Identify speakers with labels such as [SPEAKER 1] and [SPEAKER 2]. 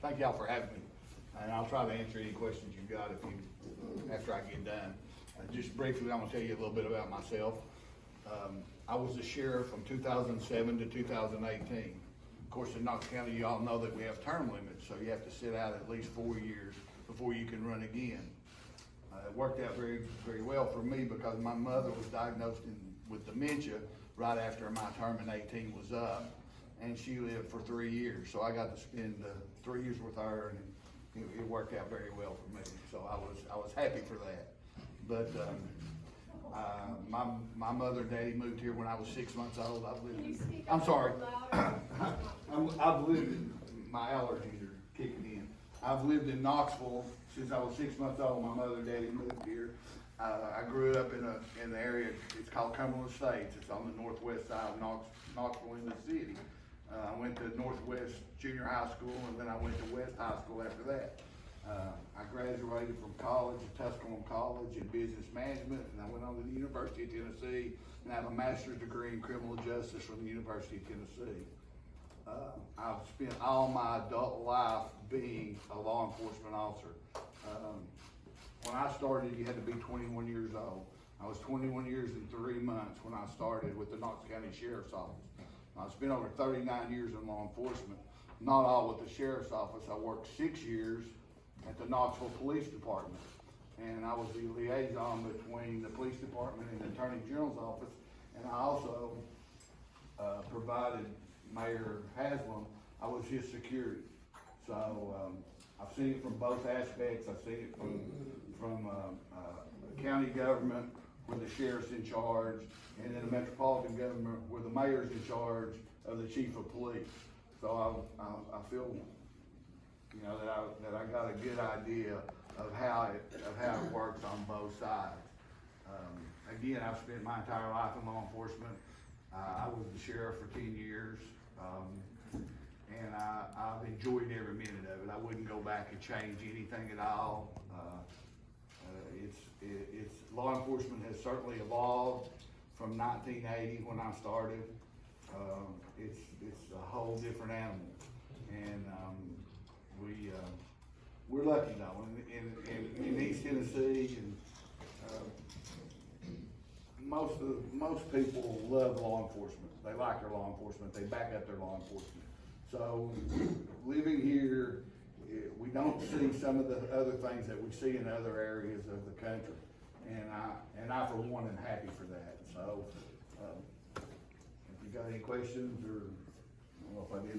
[SPEAKER 1] thank y'all for having me. And I'll try to answer any questions you've got after I get done. Just briefly, I'm gonna tell you a little bit about myself. I was the sheriff from 2007 to 2018. Of course, in Knox County, you all know that we have term limits, so you have to sit out at least 4 years before you can run again. It worked out very, very well for me because my mother was diagnosed with dementia right after my term in 18 was up, and she lived for 3 years. So I got to spend 3 years with her, and it worked out very well for me. So I was happy for that. But my mother and daddy moved here when I was 6 months old. I'm sorry. I've lived my allergies are kicking in. I've lived in Knoxville since I was 6 months old. My mother and daddy moved here. I grew up in the area, it's called Cumberland Estates. It's on the northwest side of Knoxville in the city. I went to Northwest Junior High School, and then I went to West High School after that. I graduated from college at Tusculum College in business management, and I went on to the University of Tennessee and have a master's degree in criminal justice from the University of Tennessee. I've spent all my adult life being a law enforcement officer. When I started, you had to be 21 years old. I was 21 years and 3 months when I started with the Knox County Sheriff's Office. I spent over 39 years in law enforcement, not all with the Sheriff's Office. I worked 6 years at the Knoxville Police Department, and I was the liaison between the police department and the Attorney General's office, and I also provided Mayor Haslam, I was his security. So I've seen it from both aspects. I've seen it from county government where the sheriff's in charge, and then the metropolitan government where the mayor's in charge of the chief of police. So I feel, you know, that I got a good idea of how it works on both sides. Again, I've spent my entire life in law enforcement. I was the sheriff for 10 years, and I've enjoyed every minute of it. I wouldn't go back and change anything at all. It's law enforcement has certainly evolved from 1980 when I started. It's a whole different animal, and we're lucky though in East Tennessee, and most people love law enforcement. They like their law enforcement. They back up their law enforcement. So living here, we don't see some of the other things that we see in other areas of the country, and I for one am happy for that. So if you got any questions, or I don't know if I did.